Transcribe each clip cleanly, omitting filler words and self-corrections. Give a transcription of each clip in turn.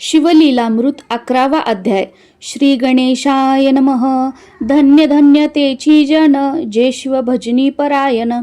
शिवलीलामृत 11वा अध्याय. श्री गणेशाय नमः. धन्य धन्य तेची जन, जे शिव भजनी परायण.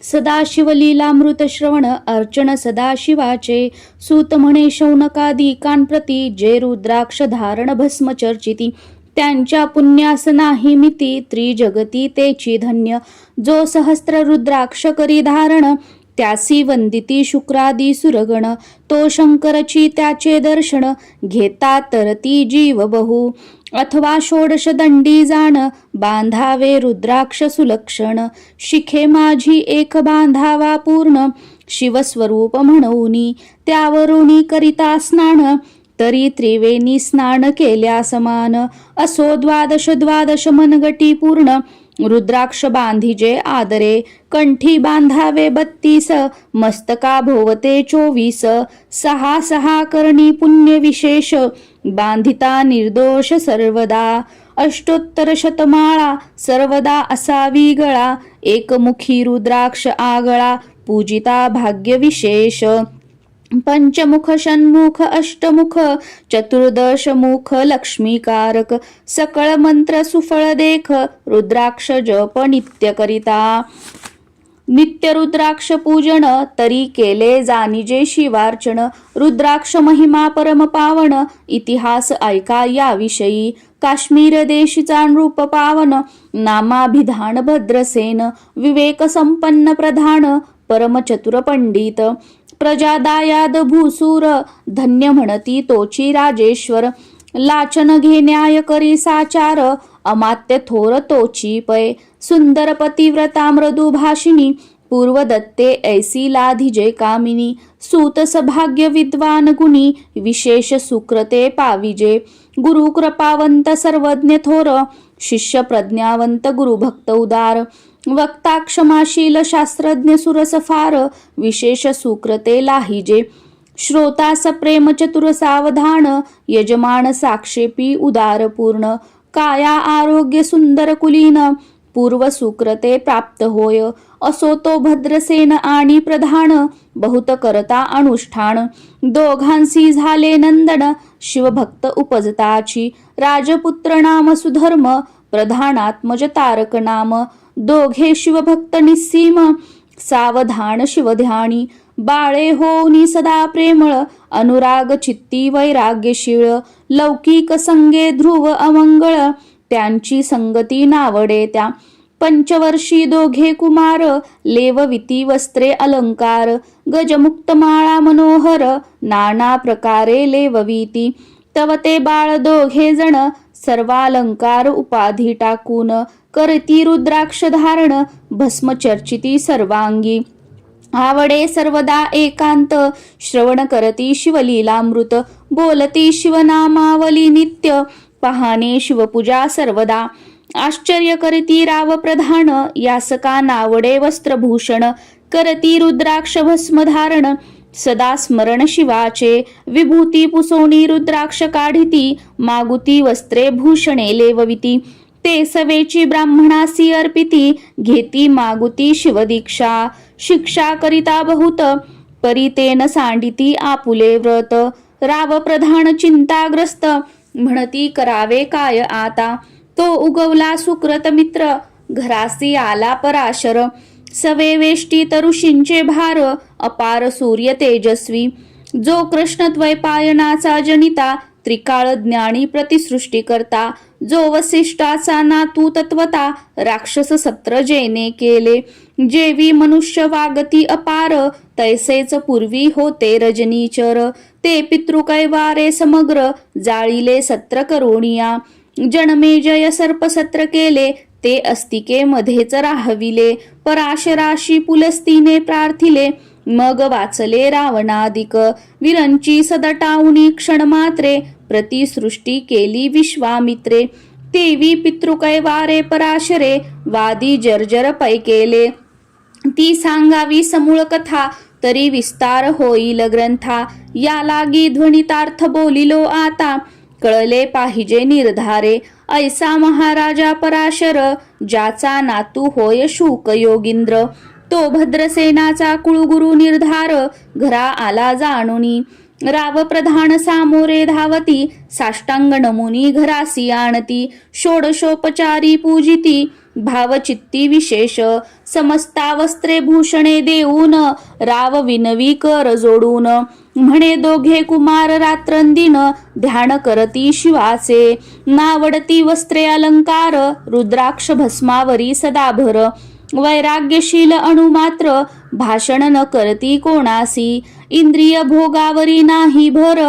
सदा शिवलीलामृत श्रवण, अर्चन सदाशिवाचे. सूत म्हणे शौनकादी कांप्रती, जे रुद्राक्ष धारण भस्म चर्चिती. त्यांच्या पुण्यास नाही मिती, त्रिजगती तेची धन्य. जो सहस्त्र रुद्राक्ष करी धारण, त्यासी वंदिती शुक्रादी सुरगण. तो शंकरची त्याचे दर्शन, घेता तरती जीव बहु. अथवा षोडश दंडी जाण, बांधावे रुद्राक्ष सुलक्षण. शिखे माझी एक बांधावा पूर्ण, शिवस्वरूप म्हणूनी. त्यावरुनी करिता स्नान, तरी त्रिवेणी स्नान केल्या समान. असो द्वादश मनगटी पूर्ण, रुद्राक्ष बांधिजे आदरे. कंठी बांधावे 32, मस्तका भोवते 24. सहा करणी पुण्य विशेष, बांधिता निर्दोष सर्वदा. अष्टोत्तर शतमाळा सर्वदा असावी गळा. एकमुखी रुद्राक्ष आगळा, पूजिता भाग्य विशेष. पंचमुख षण्मुख अष्टमुख, चतुर्दश मुख लक्ष्मीकारक. सकळ मंत्र सुफळ देख, रुद्राक्ष जप नित्य करिता. नित्य रुद्राक्ष पूजन, तरी केले जानिजे शिवार्चन. रुद्राक्ष महिमा परम पावन, इतिहास ऐका याविषयी. काश्मीर देशीचा नृप पावन, नामाभिधान भद्रसेन. विवेक संपन्न प्रधान, परम चतुर पंडित. प्रजा दायाद भूसूर, धन्य म्हणती तोची राजेश्वर. लाचन घेण्याय करी साचार, अमात्य थोर तोची पै. सुंदर पतिव्रता मृदू भाषिणी, पूर्व दत्ते ऐसी लाधिजे कामिनी. सूत सभाग्य विद्वान गुणी, विशेष सुकृते पाविजे. गुरु कृपावंत सर्वज्ञ थोर, शिष्य प्रज्ञावंत गुरुभक्त उदार. वक्ता क्षमाशील शास्त्रज्ञ सुरस फार, विशेष सुकृते लाहिजे. श्रोता सप्रेम चतुर सावधान, यजमान साक्षेपी उदार पूर्ण. काया आरोग्य सुंदर कुलीन, पूर्व सुकृते प्राप्त होय. असो तो भद्रसेन आणि प्रधान, बहुत करता अनुष्ठान. दोघांसी झाले नंदन, शिवभक्त उपजताची. राजपुत्र नाम सुधर्म, प्रधानात्मज तारक नाम. दोघे शिवभक्त निस्सीम, सावधान शिवध्यानी. बाळे होनी सदा प्रेमळ, अनुराग चित्ती वैराग्यशीळ. लौकिक संगे ध्रुव अमंगळ, त्यांची संगती नावडे त्या. पंचवर्षी दोघे कुमार, लेवविती वस्त्रे अलंकार. गजमुक्त माळा मनोहर, नाना प्रकारे लेवविती. तव ते बाळ दोघे जण, सर्वालंकार उपाधी टाकून. करती रुद्राक्ष धारण, भस्म चर्चिती सर्वांगी. आवडे सर्वदा एकांत, श्रवण करती शिवलीलामृत. बोलती शिवनामावली नित्य, पहाणे शिवपूजा सर्वदा. आश्चर्य करती राव प्रधान, यासका नावडे वस्त्रभूषण. करती रुद्राक्ष भस्म धारण, सदा स्मरण शिवाचे. विभूती पुसोनी रुद्राक्ष काढिती, मागुती वस्त्रे भूषणे लेवविती. ते सवेची ब्राह्मणासी अर्पिती, घेती मागुती शिवदीक्षा. शिक्षा करिता बहुत, परितेन सांडिती आपुले व्रत. राव प्रधान चिंताग्रस्त, म्हणती करावे काय आता. तो उगवला सुकृत मित्र, घरासी आला पराशर. सवे वेष्टीत ऋषींचे भार, अपार सूर्य तेजस्वी. जो कृष्ण द्वैपायनाचा जनिता, त्रिकाळ ज्ञानी प्रतिसृष्टी करता. जो वसिष्ठाचा नातू तत्वता, राक्षस सत्र जेने केले. जेवी मनुष्य वागती अपार, तैसेच पूर्वी होते रजनीचर. ते पितृकैवारे समग्र, जाळीले सत्र करोनिया. जनमेजय सर्पसत्र केले, ते अस्तिके मध्येच राहविले. पराशराशी पुलस्तीने प्रार्थिले, मग वाचले रावणादिक. विरंची सदटावणी क्षण मात्रे, प्रतिसृष्टी केली विश्वामित्रे. तेवी पितृकैवारे पराशरे, वादी जर्जर पै केले. ती सांगावी समूळ कथा, तरी विस्तार होईल ग्रंथा. या लागी ध्वनितार्थ बोलिलो आता, कळले पाहिजे निर्धारे. ऐसा महाराजा पराशर, ज्याचा नातू होय शुक योगींद्र. तो भद्रसेनाचा कुळगुरु निर्धार, घरा आला जाणुनी. राव प्रधान सामोरे धावती, साष्टांग नमुनी घरासी आणती, षोडशोपचारी पूजिती भावचित्ती विशेष, समस्ता वस्त्रे भूषणे देऊन, राव विनवी कर जोडून, म्हणे दोघे कुमार रात्रंदिन, ध्यान करती शिवाचे, नावडती वस्त्रे अलंकार, रुद्राक्ष भस्मावरी सदाभर, वैराग्यशील अणुमात्र, भाषण न करती कोणासी, इंद्रिय भोगावरी नाही भर,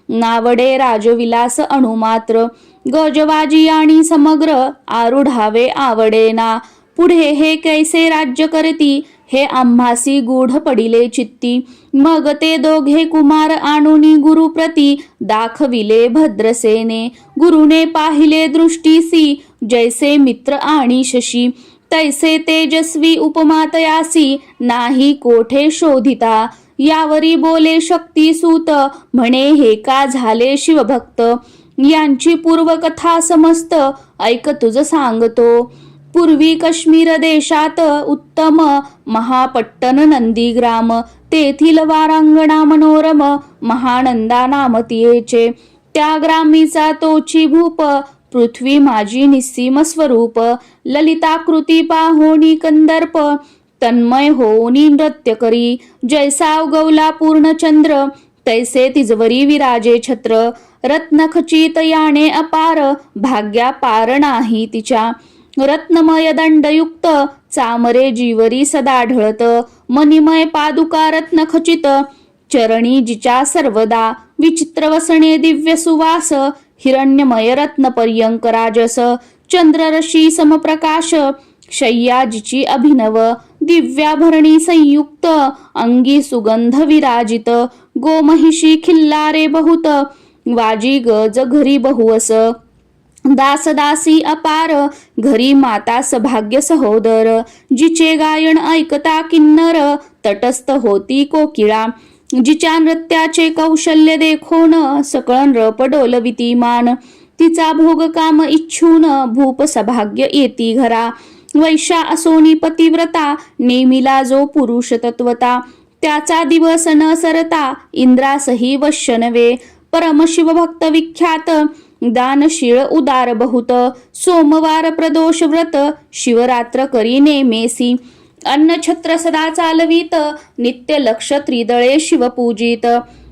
नावडे राजविलास अणुमात्र, गजवाजी आणि समग्र, आरुढावे आवडेना, पुढे हे कैसे राज्य करती, हे आम्हासी गूढ पडिले चित्ती, मग ते दोघे कुमार आणुनी गुरुप्रती, दाखविले भद्रसेने, गुरुने पाहिले दृष्टीसी, जैसे मित्र आणि शशी, तैसे तेजस्वी उपमातयासी, नाही कोठे शोधिता, यावरी बोले शक्तिसूत, म्हणे हे का झाले शिवभक्त, यांची पूर्वकथा समस्त, ऐक तुझ सांगतो. पूर्वी काश्मीर देशात उत्तम, महापट्टण नंदीग्राम, तेथील वारांगणा मनोरम, महानंदा नाम तियेचे, त्या ग्रामीचा तोची भूप, पृथ्वी माझी निस्सीम स्वरूप, ललिताकृती पाहोनी कंदर्प, तन्मय होऊनी नृत्य करी, जैसा उगवला पूर्णचंद्र, तैसे तिजवरी विराजे छत्र, रत्नखचित याने अपार, भाग्या पार नाही तिच्या, रत्नमय दंडयुक्त, चामरे जीवरी सदा ढळत, मणिमय पादुका रत्नखचित, चरणी जिच्या सर्वदा, विचित्र वसने दिव्य सुवास, हिरण्यमय रत्न पर्यंक राजस, चंद्ररशी समप्रकाश, शय्या जिची अभिनव, दिव्याभरणी संयुक्त, अंगी सुगंध विराजित, गोमहिषी खिल्लारे बहुत, वाजी गज घरी बहुवस, दासदासी अपार, घरी माता सभाग्य सहोदर, जिचे गायन ऐकता किन्नर, तटस्थ होती कोकिळा, जिच्या नृत्याचे कौशल्य देखोन, सकळ नृप डोलविती मान, तिचा भोग काम इच्छून, भूप सभाग्य येती घरा, वैशा असोनी पतिव्रता, नेमिला जो पुरुष तत्वता, त्याचा दिवस न सरता, इंद्रासही वश्य नवे, परम शिवभक्त विख्यात, दानशीळ उदार बहुत, सोमवार प्रदोष व्रत, शिवरात्र करी नेमेसी, अन्नछत्र सदा चालवीत, नित्य लक्ष त्रिदळे शिवपूजित,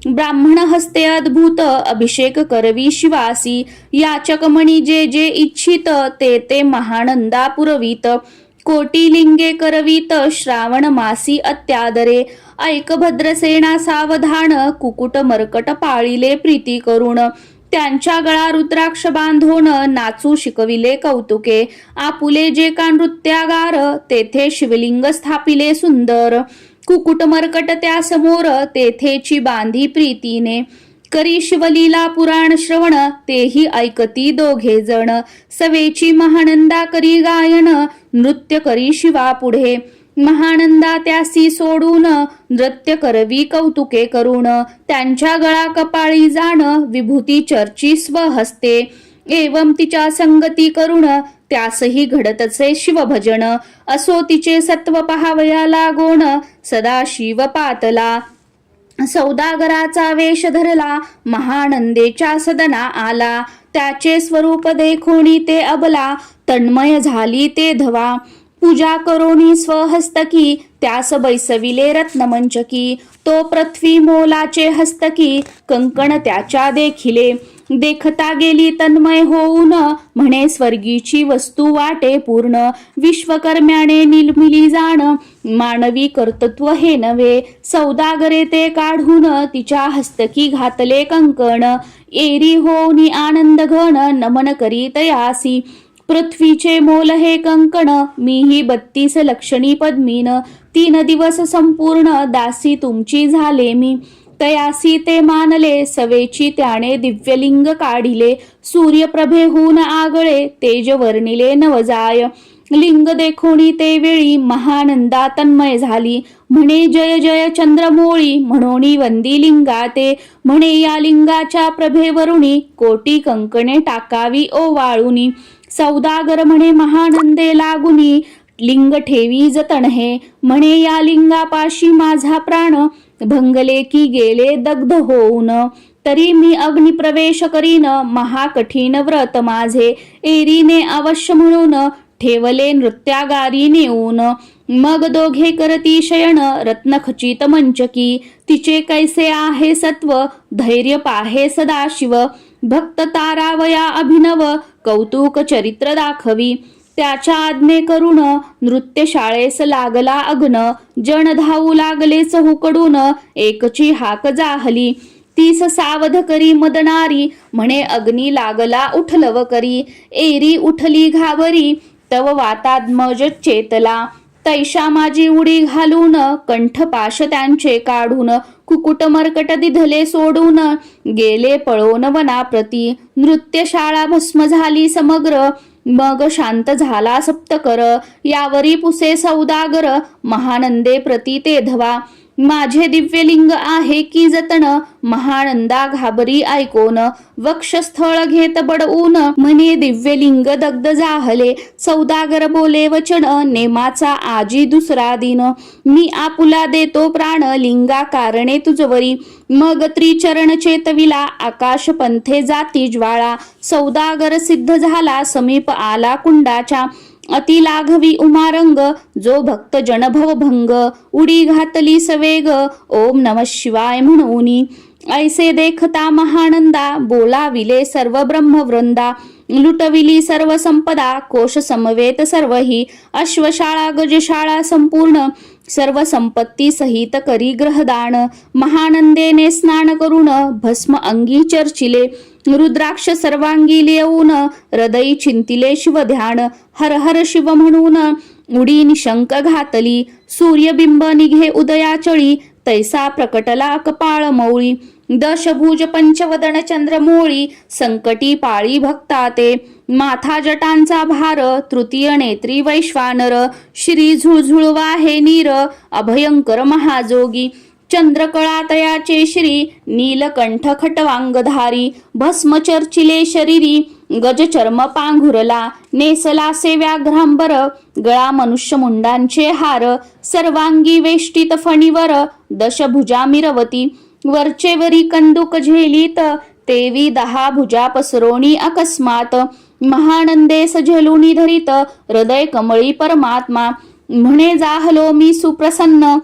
ब्राह्मण हस्ते अद्भुत, अभिषेक करवी शिवासी, याचक मणी जे जे इच्छित, ते ते महानंदा पुरवीत, कोटी लिंगे करवीत, श्रावण मासी अत्यादरे, ऐक भद्रसेना सावधान, कुकुट मरकट पाळिले प्रीती करून, त्यांच्या गळा रुद्राक्ष बांधून, नाचू शिकविले कौतुके, आपुले जे का नृत्यागार, तेथे शिवलिंग स्थापिले सुंदर, कुकुट मरकट त्या समोर, तेथेची बांधी प्रीतीने, करी शिवलीला पुराण श्रवण, तेही ऐकती दोघे जण, सवेची महानंदा करी गायन, नृत्य करी शिवा पुढे, महानंदा त्यासी सोडून, नृत्य करवी कौतुके करून, त्यांच्या गळा कपाळी जाण, विभूती चर्ची स्वहस्ते, एवं तिच्या संगती करून, त्यासही घडतचे शिवभजन, असो तिचे सत्व पहावया लागोन, सदा शिव पातला, सौदागराचा वेश धरला, महानंदेच्या सदना आला, त्याचे स्वरूप देखोनी ते अबला, तन्मय झाली ते धवा, पूजा करोनी स्वहस्तकी, त्यास बैसविले रत्नमंचकी, तो पृथ्वी मोलाचे हस्तकी, कंकण त्याच्या देखिले, देखता गेली तन्मय होऊन, म्हणे स्वर्गीची वस्तू वाटे पूर्ण, विश्वकर्म्याने निर्मिली जाण, मानवी कर्तृत्व हे नव्हे, सौदागरे ते काढून, तिच्या हस्तकी घातले कंकण, एरी होऊनी आनंद घन, नमन करी तयासी, पृथ्वीचे मोल हे कंकण, मीही 32 लक्षणी पद्मीन, 3 दिवस संपूर्ण, दासी तुमची झाले मी, तयासी ते मानले, सवेची त्याने दिव्यलिंग काढिले, सूर्यप्रभेहून आगळे, तेज वर्णिले नवजाय, लिंग देखोनी ते वेळी, महानंदा तन्मय झाली, म्हणे जय जय चंद्रमोळी, म्हणोनी वंदी लिंगा ते, म्हणे या लिंगाच्या प्रभेवरुणी, कोटी कंकणे टाकावी ओवाळुनी, सौदागर म्हणे महानंदे लागुनी, लिंग ठेवी जतन हे, म्हणे या लिंगापाशी माझा प्राण, भंगले की गेले दग्ध होऊन. तरी मी अग्निप्रवेश करीन, महाकठीण व्रत माझे एरीने अवश्य म्हणून ठेवले नृत्यागारी नेऊन. मग दोघे करती शयन रत्नखचित मंचकी, तिचे कैसे आहे सत्व धैर्य पाहे सदाशिव. भक्त तारावया अभिनव कौतुक चरित्र दाखवी, त्याच्या आज्ञे करून नृत्यशाळेस लागला अग्न. जण धावू लागले चहूकडून एकची हाक जाहली, तीस सावध करी मदनारी म्हणे अग्नी लागला उठलव करी. एरी उठली घाबरी तव वातात्मज चेतला, तैशा माझी उडी घालून कंठपाश त्यांचे काढून. कुकुट मरकट दिधले सोडून गेले पळोन वनाप्रती. नृत्यशाळा भस्म झाली समग्र मग शांत झाला सप्तकर. यावरी पुसे सौदागर महानंदे प्रती ते धवा. माझे दिव्यलिंग आहे की जतन महानंदा घाबरी ऐकोन. वक्षस्थळ घेत बडवून म्हणे दिव्यलिंग दग्ध जाहले. सौदागर बोले वचन नेमाचा आजी दुसरा दिन. मी आपुला देतो प्राण लिंगा कारणे तुझवरी. मग त्रिचरण चेतविला आकाश पंथे जाती ज्वाळा. सौदागर सिद्ध झाला समीप आला कुंडाच्या. अति लाघवी उमारंग जो भक्त जनभव भंग. उडी घातली सवेग ओम नमः शिवाय म्हणूनी. ऐसे देखता महानंदा बोलाविले सर्व ब्रह्मवृंदा. लुटविली सर्व संपदा कोश समवेत सर्वही. अश्वशाळा गजशाळा संपूर्ण सर्व संपत्ती सहित करी ग्रहदान. महानंदेने स्नान करून भस्म अंगी चर्चिले. रुद्राक्ष सर्वांगी लिहून हृदयी चिंतिले शिवध्यान. हर हर शिव म्हणून उडी निशंक घातली. सूर्यबिंब निघे उदयाचळी तैसा प्रकटला कपाळ मौळी. दशभुज पंचवदन चंद्रमोळी संकटी पाळी भक्ता ते. माथा जटांचा भार तृतीय नेत्री वैश्वानर. श्री झुळझुळवा हे नीर अभयंकर महाजोगी. चंद्रकळा तयाचे श्री नीलकंठ खटवांगधारी. भस्म चर्चिले शरीरी गजचर्म पांघुरला. नेसलासे व्याघ्रांबर गळा मनुष्य मुंडांचे हार. सर्वांगी वेष्टित फणीवर दशभुजा मिरवती. वरचेवरी कंदुक झेलीत तेवी 10 भुजा पसरोणी अकस्मात. महानंदे सझेलुनी धरित हृदय कमळी परमात्मा. म्हणे जाहलो मी सुप्रसन्न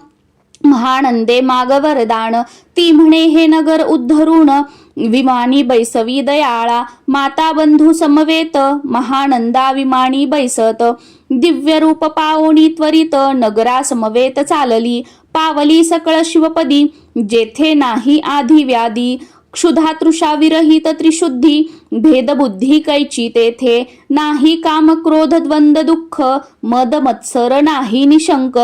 महानंदे माग वरदान. ती म्हणे हे नगर उद्धरून विमानी बैसवी दयाळा. माता बंधू समवेत महानंदा विमानी बैसत. दिव्य रूप पावोनी त्वरित नगरा समवेत चालली. पावली सकळ शिवपदी जेथे नाही आधी व्याधी. क्षुधा तृषा विरहित त्रिशुद्धी भेदबुद्धी कैची तेथे. नाही काम क्रोध द्वंद दुःख मद मत्सर नाही निशंक.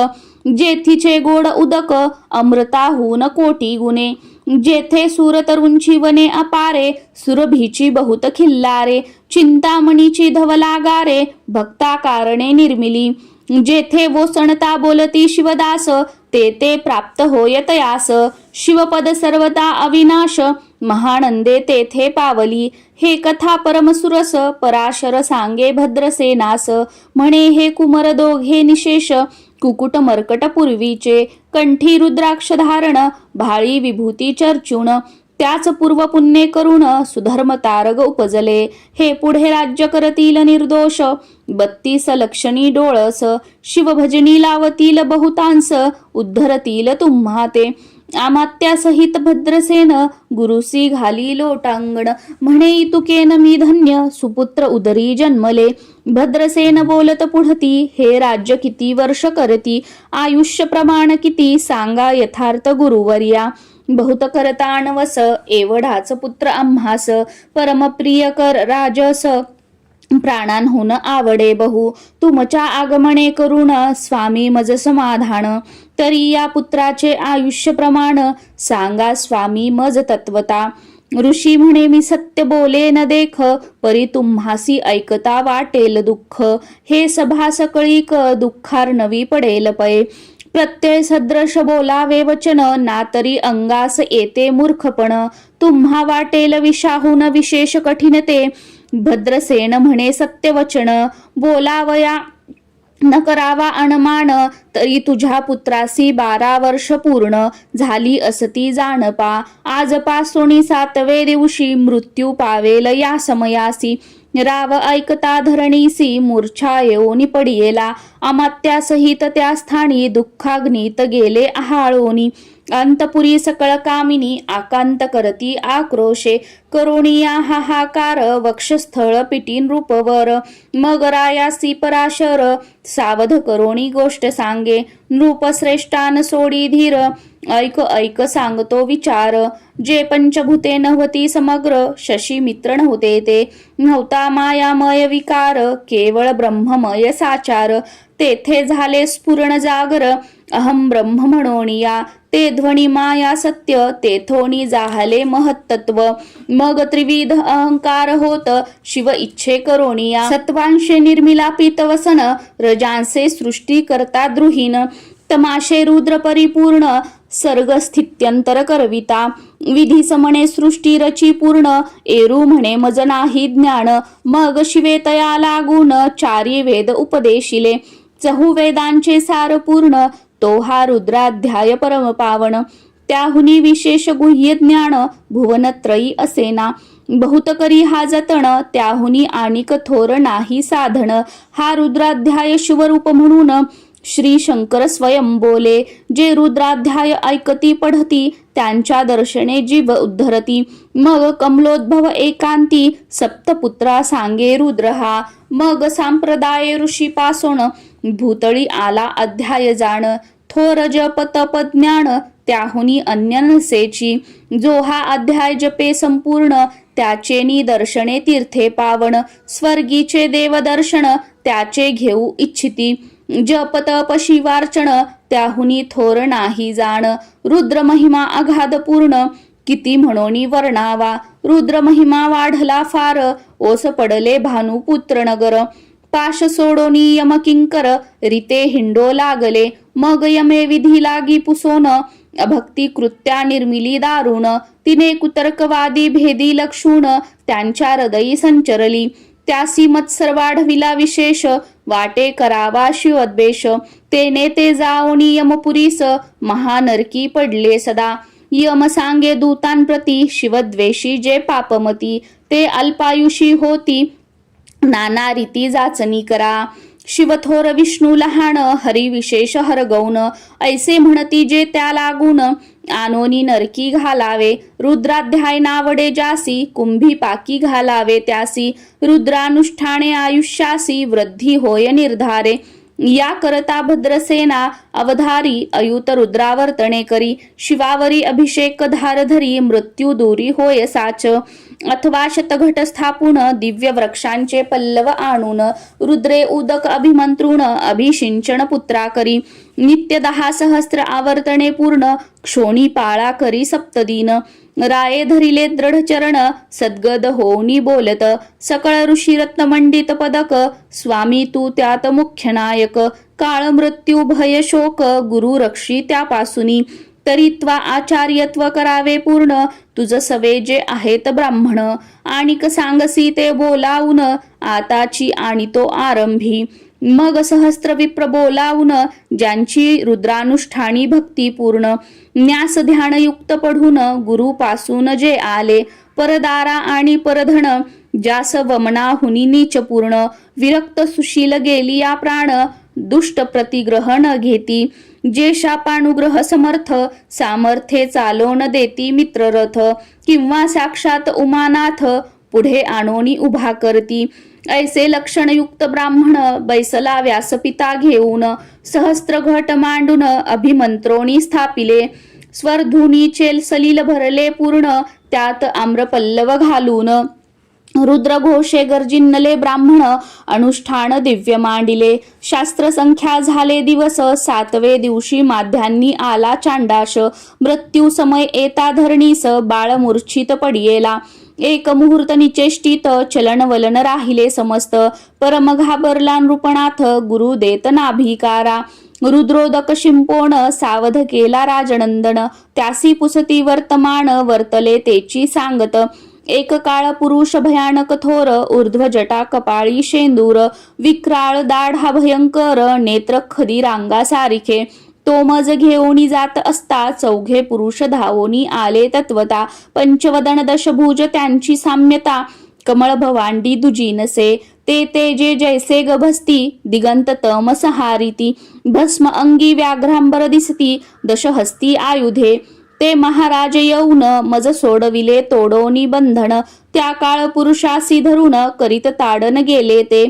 जेथीचे गोड उदक अमृताहून कोटी गुणे. जेथे सुरतरुंची वने अपारे सुरभीची बहुत खिल्लारे. चिंतामणीची धवलागारे भक्ता कारणे निर्मिली. जेथे वोसणता बोलती शिवदास ते ते प्राप्त होय तयास. शिवपद सर्वता अविनाश महानंदे तेथे पावली. हे कथा परमसुरस पराशर सांगे भद्रसेनास. म्हणे हे कुमर दोघे निशेष कुकुट मर्कट पूर्वीचे. कंठी रुद्राक्ष धारण भाळी विभूती चर्चून. त्याच पूर्व पुण्ये करून सुधर्म तारग उपजले. हे पुढे राज्य करतील निर्दोष 32 लक्षणी डोळस. शिवभजनी लावतील बहुतांस उद्धरतील तुम्हा ते. अमात्यासहित भद्रसेन गुरुसी घाली लोटांगण. म्हणे इतुकेन मी धन्य सुपुत्र उदरी जन्मले. भद्रसेन बोलत पुढती हे राज्य किती वर्ष करती. आयुष्य प्रमाण किती सांगा यथार्थ गुरुवर्या. बहुत करताणवस एवढाच पुत्र आम्हास. परमप्रिय कर राजस प्राणांहून आवडे बहु. तुमच्या आगमने करून स्वामी मज समाधान. तरी या पुत्राचे आयुष्य प्रमाण सांगा स्वामी मज तत्वता. ऋषी म्हणे मी सत्य बोले न देख परी तुम्हासी ऐकता वाटेल दुःख. हे सभा सकळीक दुःखार नवी पडेल पै. प्रत्यय सदृश बोलावे वचन ना तरी अंगास येते मूर्खपण. तुम्हा वाटेल विषाहून विशेष कठीण ते. भद्रसेन म्हणे सत्यवचन बोलावया न करावा अणमान तरी तुझ्या पुत्रासी 12 वर्ष पूर्ण झाली असती जाणपा. आजपासोनी 7वे दिवशी मृत्यू पावेल या समयासी. राव ऐकता धरणीसी मूर्छा येऊनी पडियेला. अमात्यासहित त्या स्थानी दुःखाग्नीत गेले आहाळोनी. अंतपुरी सकळ कामिनी आकांत करती आक्रोशे. करोनिया हाहाकार वक्षस्थळ पिटीन रूपवर. मग रायासी पराशर सावध करोनी गोष्ट सांगे. नृपश्रेष्ठान सोडी धीर ऐक ऐक सांगतो विचार. जे पंचभूते नव्हती समग्र शशी मित्र नव्हते ते. नव्हता मायामय विकार केवळ ब्रह्ममय साचार. तेथे झाले स्फुरण जागर अहम ब्रह्म म्हणोनिया. ते ध्वनी माया सत्य तेथोनी जाहले महत्त्व. मग त्रिविध अहंकार होत शिव इच्छे करोनिया. सत्वांशे निर्मिला पीतवसन रजांसे सृष्टी करता द्रुहीन. तमाशे रुद्र परिपूर्ण सर्ग स्थित्यंतर करविता. विधी समणे सृष्टी रची पूर्ण एरू म्हणे मज नाही ज्ञान. मग शिवे तया लागून चारी वेद उपदेशिले. चहुवेदांचे सार पूर्ण तो हा रुद्राध्याय परम पावन. त्याहुनी विशेष गुह्य ज्ञान भुवनत्रयी असेना. बहुत करी हा जतन त्याहुनी आणिक थोर नाही साधन. हा रुद्राध्याय शिवरूप म्हणून श्री शंकर स्वयं बोले. जे रुद्राध्याय ऐकती पढती त्यांच्या दर्शने जीव उद्धरती. मग कमलोद्भव एकांती सप्तपुत्रा सांगे रुद्र हा. मग सांप्रदाय ऋषी पासोण भूतळी आला अध्याय जाण. थोर जप तप ज्ञान त्याहुनी अन्य नसेची. जो हा अध्याय जपे संपूर्ण त्याचे निदर्शने तीर्थे पावन. स्वर्गीचे देवदर्शन त्याचे घेऊ इच्छिती. जप तप शिवार्चन त्याहुनी थोर नाही जाण. रुद्र महिमा अगाध पूर्ण किती म्हणोनी वर्णावा. रुद्र महिमा वाढला फार ओस पडले भानुपुत्र नगर. पाश सोडोनी यम किंकर रीते हिंडो लागले. मग यमे विधी लागी पुसोन अभक्ती कृत्या निर्मिली दारुण. तिने कुतर्कवादी भेदी लक्षून त्यांच्या हृदयी संचरली. त्यासी मत्सर वाढविला विशेष वाटे करावा शिवद्वेष. तेने ते जाओनी यमपुरीस महानरकी पडले सदा. यम सांगे दूतांप्रती शिवद्वेषी जे पापमती. ते अल्पायुषी होती नाना रीती जाचनी करा. शिवथोर विष्णू लहान हरी विशेष हरगौन. ऐसे म्हणती जे त्या लागून आनोनी नरकी घालावे. रुद्राध्याय नावडे जासी कुंभी पाकी घालावे त्यासी. रुद्रानुष्ठाने आयुष्यासी वृद्धी होय निर्धारे. या करता भद्रसेना अवधारी अयुत रुद्रावर्तने करी. शिवावरी अभिषेक धारधरी मृत्यू दूरी होय साच. अथवा शतघट स्थापून दिव्य वृक्षांचे पल्लव आणून रुद्रे उदक अभिमंत्रुण अभिषिंचन पुत्रा करी. नित्य 10 सहस्त्र आवर्तने पूर्ण क्षोणी पाळा करी सप्तदिन. राये धरिले दृढ चरण सद्गद होऊनी बोलत. सकळ ऋषी रत्नमंडित पदक स्वामी तू त्यात मुख्य नायक. काळ मृत्यू भय शोक गुरु रक्षी त्यापासूनी. तरीत्वा आचार्यत्व करावे पूर्ण तुझ सवे जे आहेत ब्राह्मण. आणिक सांगसी ते बोलावून आताची आणि तो आरंभी. मग सहस्त्र विप्र बोलावून ज्यांची रुद्रानुष्ठानी भक्ती पूर्ण. न्यास ध्यानयुक्त पढून गुरुपासून जे आले. परदारा आणि परधन ज्यास वमनाहुनी नीच पूर्ण. विरक्त सुशील गेली या प्राण दुष्ट प्रतिग्रह न घेती. जे शापानुग्रह समर्थ सामर्थ्ये चालोन देती मित्ररथ. किंवा साक्षात उमानाथ पुढे आणोनी उभा करती. ऐसे लक्षणयुक्त ब्राह्मण बैसला व्यासपिता घेऊन. सहस्त्र घट मांडून अभिमंत्रोणी स्थापिले. स्वरधुनीचे सलील भरले पूर्ण त्यात आम्रपल्लव घालून. रुद्रघोषे गर्जिन्नले ब्राह्मण अनुष्ठान दिव्य मांडिले. शास्त्र संख्या झाले दिवस 7वे दिवशी माध्यान्नी आला चांडाश. मृत्यू समय येता धरणीस बाळ मूर्छित पडियेला. एक मुहूर्त निचेष्टित चलन वलन राहिले समस्त. परम घाबरला नृपनाथ गुरु देत नाभिकारा. रुद्रोदक शिंपोण सावध केला राजनंदन. त्यासी पुसती वर्तमान वर्तले तेची सांगत. एक काळ पुरुष भयानक थोर, ऊर्ध्व जटा कपाळी शेंदूर, विक्राळ दाढा भयंकर, नेत्र खदी रांगा सारिखे. तो मज घेऊनी जात असता, चौघे पुरुष धावोनी आले तत्वता. पंचवदन दशभुज त्यांची साम्यता, कमळ भवांडी दुजी नसे. ते तेजे जैसे गभस्ती, दिगंत तमस हारिती. भस्म अंगी व्याघ्रांबर दिसती, दशहस्ती आयुधे. ते महाराज येऊन मज सोडविले तोडोनी बंधन. त्या काळ पुरुषासी धरून करीत ताडन गेले ते.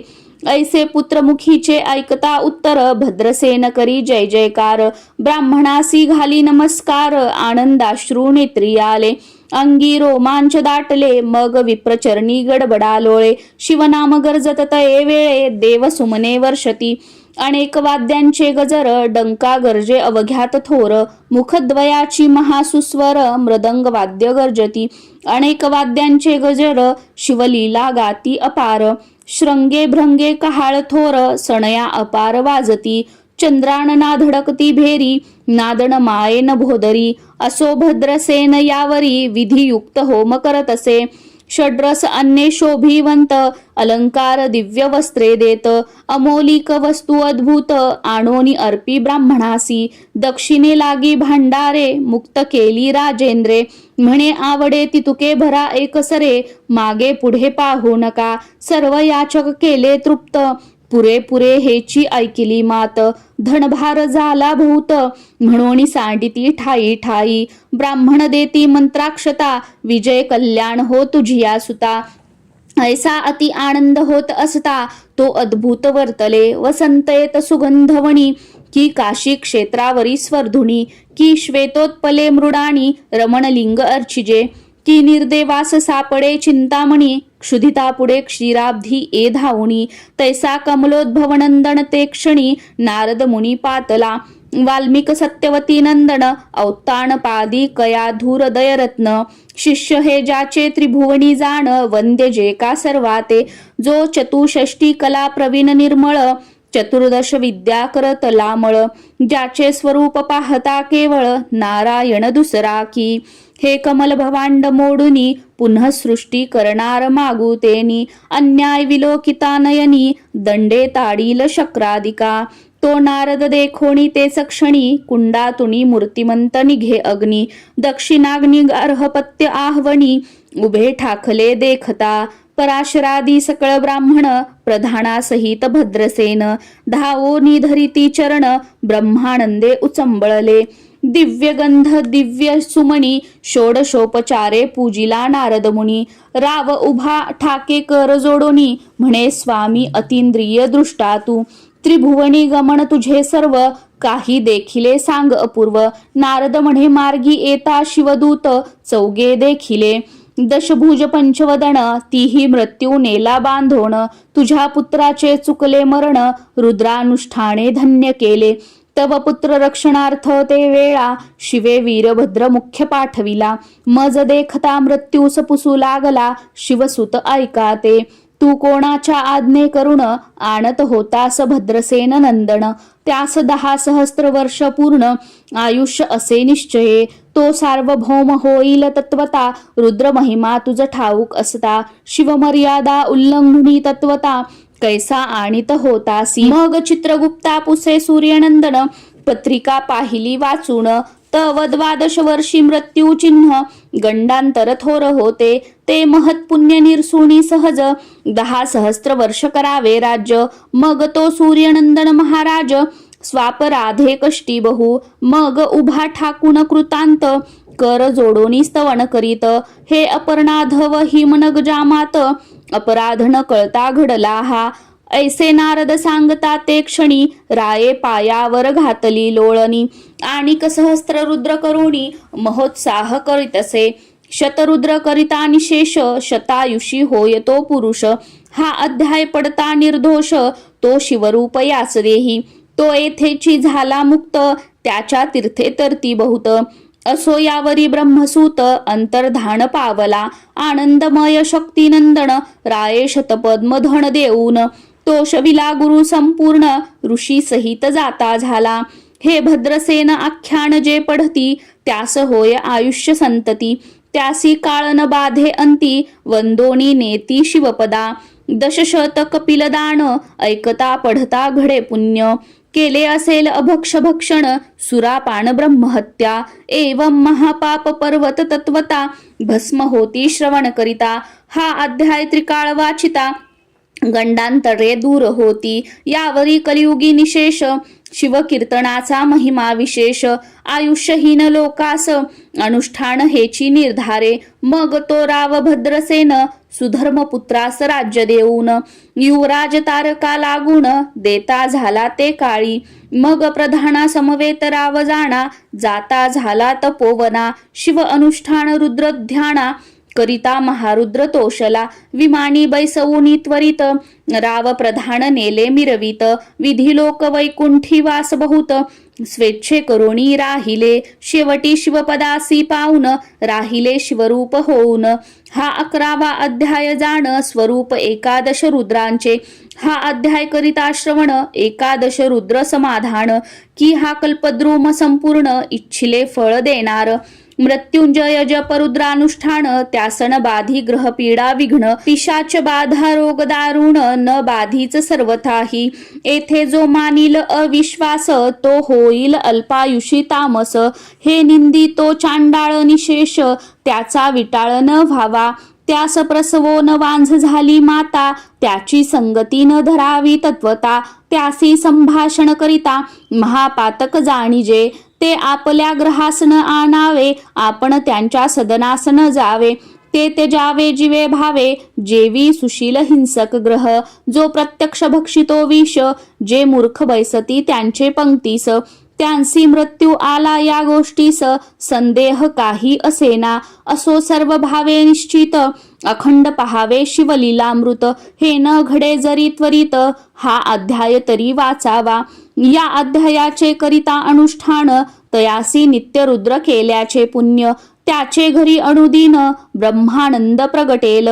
ऐसे पुत्रमुखीचे ऐकता उत्तर, भद्रसेन करी जय जयकार. ब्राह्मणासी घाली नमस्कार, आनंदाश्रू नेत्री आले. अंगी रोमांच दाटले, मग विप्रचरणी गडबडा लोळे. शिवनाम गरजत तये वेळे, देव सुमने वर्षती. अनेक वाद्यांचे गजर, डंका गरजे अवघ्यात थोर. मुखद्वयाची महासुस्वर, मृदंग वाद्य गर्जती. अनेक वाद्यांचे गजर, शिवलीला गाती अपार. श्रंगे भ्रंगे कहाळ थोर, सणया अपार वाजती. चंद्रानना धडकती भेरी, नादन मायेन भोदरी. असो भद्रसेन यावरी, विधियुक्त होम करत असे. षड्रस अन्ये शोभिवंत, अलंकार दिव्य वस्त्रे देत. अमोलिक वस्तू अद्भुत, आणोनी अर्पी ब्राह्मणासी. दक्षिणे लागी भांडारे, मुक्त केली राजेंद्रे. म्हणे आवडे तितुके भरा एकसरे, मागे पुढे पाहू नका. सर्व याचक केले तृप्त, पुरे हेची ऐकिली मात. धनभार झाला भूत, म्हणून सांडिती ठाई ठाई. ब्राह्मण देती मंत्राक्षता, विजय कल्याण हो तुझिया सुता. ऐसा अति आनंद होत असता, तो अद्भुत वर्तले. वसंत येत सुगंधवणी, की काशी क्षेत्रावरी स्वर्धुनी. की श्वेतोत्पले मृडाणी, रमणलिंग अर्चिजे. की निर्देवास सापडे चिंतामणी, क्षुधिता पुढे क्षीराब्धी ए धावणी. तैसा कमलोद्भव नंदन ते क्षणी, नारद मुनी पातला. वाल्मिक सत्यवती नंदन, औत्तान पादी कया धूर दयरत्न. शिष्य हे ज्याचे त्रिभुवनी जाण, वंद्य जे का सर्वाते. जो चतुष्षष्टी कला प्रवीण निर्मळ, चतुर्दश विद्या करत लामळ. ज्याचे स्वरूप पाहता केवळ, नारायण दुसरा की. हे कमल भवांड मोडुनी, पुनः सृष्टी करणार मागू तेनी. अन्याय विलोकिता नयनी, दंडे ताडील शक्रादिका. तो नारद देखोणी ते सक्षणी, कुंडातुनी मूर्तिमंत निघे अग्नी. दक्षिणाग्नी अर्हपत्य आहवणी, उभे ठाकले देखता. पराशरादी सकळ ब्राह्मण, प्रधानासहित भद्रसेन. धावोनी धरिती चरण, ब्रह्मानंदे उचंबळले. दिव्य गंध दिव्य सुमणी, षोडशोपचारे पूजिला नारद मुनी. राव उभा ठाके कर जोडोनी, म्हणे स्वामी अतींद्रिय दृष्टा तू. त्रिभुवनी गमन तुझे सर्व, काही देखिले सांग अपूर्व. नारद म्हणे मार्गी येता शिवदूत, चौगे देखिले. दशभुज पंचवदन, तीही मृत्यू नेला बांधोण. तुझ्या पुत्राचे चुकले मरण, रुद्रानुष्ठाने धन्य केले. तव पुत्र रक्षणार्थ ते वेळा, शिवे वीरभद्र मुख्य पाठविला. मज देखता मृत्यूस पुसू लागला, शिवसुत ऐका ते. तू कोणाच्या आज्ञे करून, आणत होतास भद्रसेन नंदन. त्यास 10 सहस्त्र वर्ष पूर्ण, आयुष्य असे निश्चये. तो सार्वभौम होईल तत्वता, रुद्र महिमा तुझ ठाऊक असता. शिवमर्यादा उल्लंघुनी तत्वता, कैसा आणित होतासी. मग चित्रगुप्ता पुसे सूर्यनंदन, पत्रिका पाहिली वाचून. तव 12 वर्षी मृत्यू चिन्ह, गंडांतर थोर होते. ते महत्पुण्य निरसुणी सहज, 10 सहस्त्र वर्ष करावे राज्य. मग तो सूर्यनंदन महाराज, स्वापराधे कष्टी बहु. मग उभा ठाकून कृतांत, कर जोडोनी स्तवन करीत. हे अपर्णाधव हिमनग जामात, अपराध न कळता घडला हा. ऐसे नारद सांगता ते क्षणी, राये पायावर घातली लोळणी. आणिक सहस्त्र रुद्र करुणी, महोत्साह करीतसे. शतरुद्र करिता निशेष, शतायुषी होय तो पुरुष. हा अध्याय पडता निर्दोष, तो शिवरूप यास देही. तो येथेची झाला मुक्त, त्याच्या तीर्थे तरती बहुत. असो यावरी ब्रह्मसूत, अंतर्धान पावला. आनंदमय शक्तिनंदन, राये शतपद्म धन देऊन. तो शविला गुरु संपूर्ण, ऋषी सहित जाता झाला. हे भद्रसेन आख्यान जे पढती, त्यास होय आयुष्य संतती. त्यासी काळ न बाधे अंती वंदोनी नेती शिवपदा. दशशतक पिलदान ऐकता पढता घडे पुण्य. केले असेल अभक्ष भक्षण सुरापान ब्रह्महत्या. एवं महापाप पर्वत तत्वता भस्म होती श्रवण करिता. हा अध्याय त्रिकाळ वाचिता गंडांतरे दूर होती. यावरी कलियुगी निशेष शिवकीर्तनाचा महिमा विशेष. आयुष्यहीन लोकास अनुष्ठान हेची निर्धारे. मग तो राव भद्रसेन सुधर्मपुत्रास राज्य देऊन. युवराज तारका लागून देता झाला ते काळी. मग प्रधाना समवेत राव जाणा जाता झाला तपोवना. शिव अनुष्ठान रुद्र ध्याना करिता महारुद्र तोषला. विमानी बैसवुनी त्वरित राव प्रधान नेले मिरवित. विधी लोक वैकुंठी वास बहुत स्वेच्छे करुणी राहिले. शेवटी शिवपदासी पाऊन राहिले शिवरूप होऊन. हा 11वा अध्याय जाण स्वरूप एकादश रुद्रांचे. हा अध्याय करिता श्रवण एकादश रुद्र समाधान. की हा कल्पद्रुम संपूर्ण इच्छिले फळ देणार. मृत्युंजय जप रुद्रानुष्ठान त्यासन बाधी ग्रह पीडा विघ्न. पिशाच बाधा रोग दारुण न बाधीच सर्वथाही. येथे जो मानील अविश्वास तो होईल अल्पायुषी तामस. हे निंदी तो चांडाळ निशेष त्याचा विटाळ न व्हावा. त्यास प्रसवो न वांझ झाली माता त्याची संगती न धरावी तत्वता. त्यासी संभाषण करिता महापातक जाणीजे. ते आपल्या ग्रहास न आणावे आपण त्यांच्या सदनास न जावे. ते त्याजावे जीवे भावे जेवी सुशील हिंसक ग्रह. जो प्रत्यक्ष भक्षितो विष जे मूर्ख बैसती त्यांचे पंक्तीस. त्यांसी मृत्यू आला या गोष्टीस संदेह काही असेना. असो सर्व भावे निश्चित अखंड पहावे शिवलीलामृत. हे न घडे जरी त्वरित हा अध्याय तरी वाचावा. या अध्यायाचे करिता अनुष्ठान तयासी नित्य रुद्र केल्याचे पुण्य. त्याचे घरी अनुदिन ब्रह्मानंद प्रगटेल.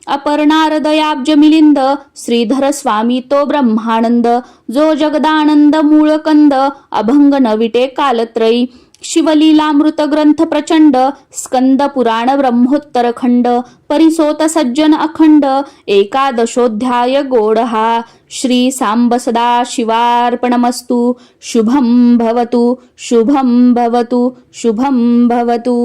अपर्णार दयाब्ज मिलिंद श्रीधर स्वामी तो ब्रह्मानंद. जो जगदानंद मूळकंद अभंग नविटे कालत्रयी. शिवलीलामृत ग्रंथ प्रचंड स्कंद पुराण ब्रह्मोत्तर खंड. परिसोत सज्जन अखंड एकादशोध्याय गोड हा. श्री सांब सदा शिवार्पणमस्तु. शुभं भवतु शुभं भवतु शुभं भवतु.